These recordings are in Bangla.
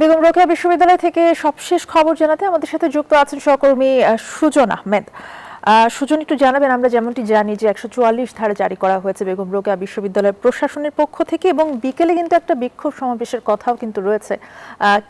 বেগম রোকেয়া বিশ্ববিদ্যালয় থেকে সবশেষ খবর জানাতে আমাদের সাথে যুক্ত আছেন সহকর্মী সুজন আহমেদ। সুজন, একটু জানাবেন, আমরা যেমনটি জানি যে 144 ধারা জারি করা হয়েছে বেগম রোকেয়া বিশ্ববিদ্যালয়ের প্রশাসনের পক্ষ থেকে এবং বিকেলে কিন্তু একটা বিক্ষোভ সমাবেশের কথাও কিন্তু রয়েছে।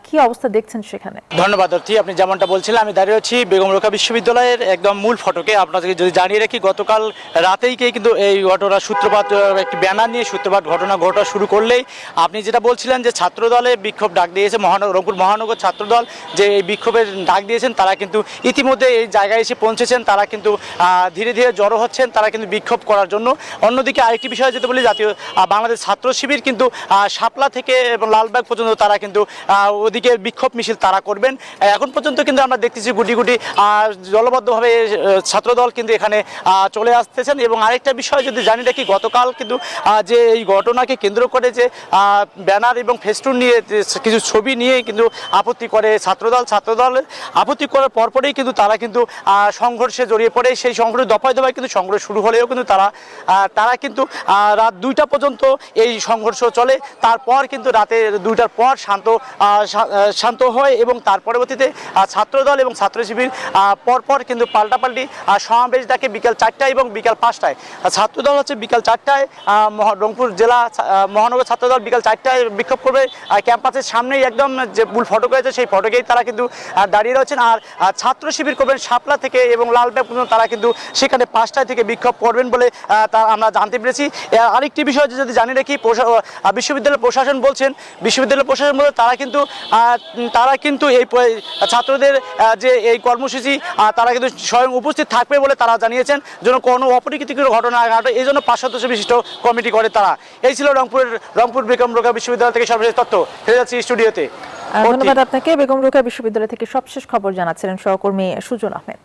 কি অবস্থা দেখছেন সেখানে? ধন্যবাদ অর্থী, আপনি যেমনটা বলছিলেন আমি দাঁড়িয়ে আছি বেগম রোকেয়া বিশ্ববিদ্যালয়ের একদম মূল ফটকে। আপনাদেরকে যদি জানিয়ে রাখি, গতকাল রাতেই কিন্তু এই ঘটনার সূত্রপাত, একটি ব্যানার নিয়ে সূত্রপাত ঘটা শুরু করলেই আপনি যেটা বলছিলেন যে ছাত্রদলে বিক্ষোভ ডাক দিয়েছে রংপুর মহানগর ছাত্রদল, যে এই বিক্ষোভের ডাক দিয়েছেন তারা কিন্তু ইতিমধ্যে এই জায়গায় এসে পৌঁছেছেন। তারা কিন্তু ধীরে ধীরে জড়ো হচ্ছেন তারা কিন্তু বিক্ষোভ করার জন্য। অন্যদিকে আরেকটি বিষয় যেতে বলি, জাতীয় বাংলাদেশ ছাত্র শিবির কিন্তু শাপলা থেকে এবং লালবাগ পর্যন্ত তারা কিন্তু ওদিকে বিক্ষোভ মিছিল তারা করবেন। এখন পর্যন্ত কিন্তু আমরা দেখতেছি গুটি গুটি দলবদ্ধভাবে ছাত্রদল কিন্তু এখানে চলে আসতেছেন। এবং আরেকটা বিষয় যদি জানি রাখি, গতকাল কিন্তু যে এই ঘটনাকে কেন্দ্র করে যে ব্যানার এবং ফেস্টুন নিয়ে কিছু ছবি নিয়ে কিন্তু আপত্তি করে ছাত্রদল আপত্তি করার পরপরেই কিন্তু তারা কিন্তু সংঘর্ষে জড়িয়ে পড়ে। সেই সংঘর্ষ দফায় দফায় কিন্তু সংঘর্ষ শুরু হলেও কিন্তু তারা কিন্তু রাত 2টা পর্যন্ত এই সংঘর্ষ চলে। তারপর কিন্তু রাতে 2টার পর শান্ত হয় এবং তার পরবর্তীতে ছাত্রদল এবং ছাত্র শিবির পরপর কিন্তু পাল্টাপাল্টি সমাবেশ ডাকে বিকাল 4টায় এবং বিকাল 5টায়। ছাত্রদল হচ্ছে বিকাল 4টায়, রংপুর জেলা মহানগর ছাত্রদল বিকাল 4টায় বিক্ষোভ করবে ক্যাম্পাসের সামনেই, একদম যে মূল ফটক রয়েছে সেই ফটকেই তারা কিন্তু দাঁড়িয়ে রয়েছেন। আর ছাত্র শিবির করবেন শাপলা থেকে এবং লালবাগ পর্যন্ত, তারা কিন্তু সেখানে 5টায় থেকে বিক্ষোভ করবেন বলে আমরা জানতে পেরেছি। আরেকটি বিষয় যদি জানি রাখি, বিশ্ববিদ্যালয় প্রশাসন বলছেন তারা কিন্তু এই ছাত্রদের যে এই কর্মসূচি তারা কিন্তু স্বয়ং উপস্থিত থাকবে বলে তারা জানিয়েছেন, যেন কোনো অপ্রীতিকর ঘটনা ঘটে এই জন্য 5 সদস্য বিশিষ্ট কমিটি করে তারা। এই ছিল রংপুর বেগম রোকেয়া বিশ্ববিদ্যালয় থেকে সর্বশেষ তথ্য। ফিরে যাচ্ছি স্টুডিওতে। ধন্যবাদ আপনাকে। বেগম রোকেয়া বিশ্ববিদ্যালয় থেকে সবশেষ খবর জানাচ্ছিলেন সহকর্মী সুজন আহমেদ।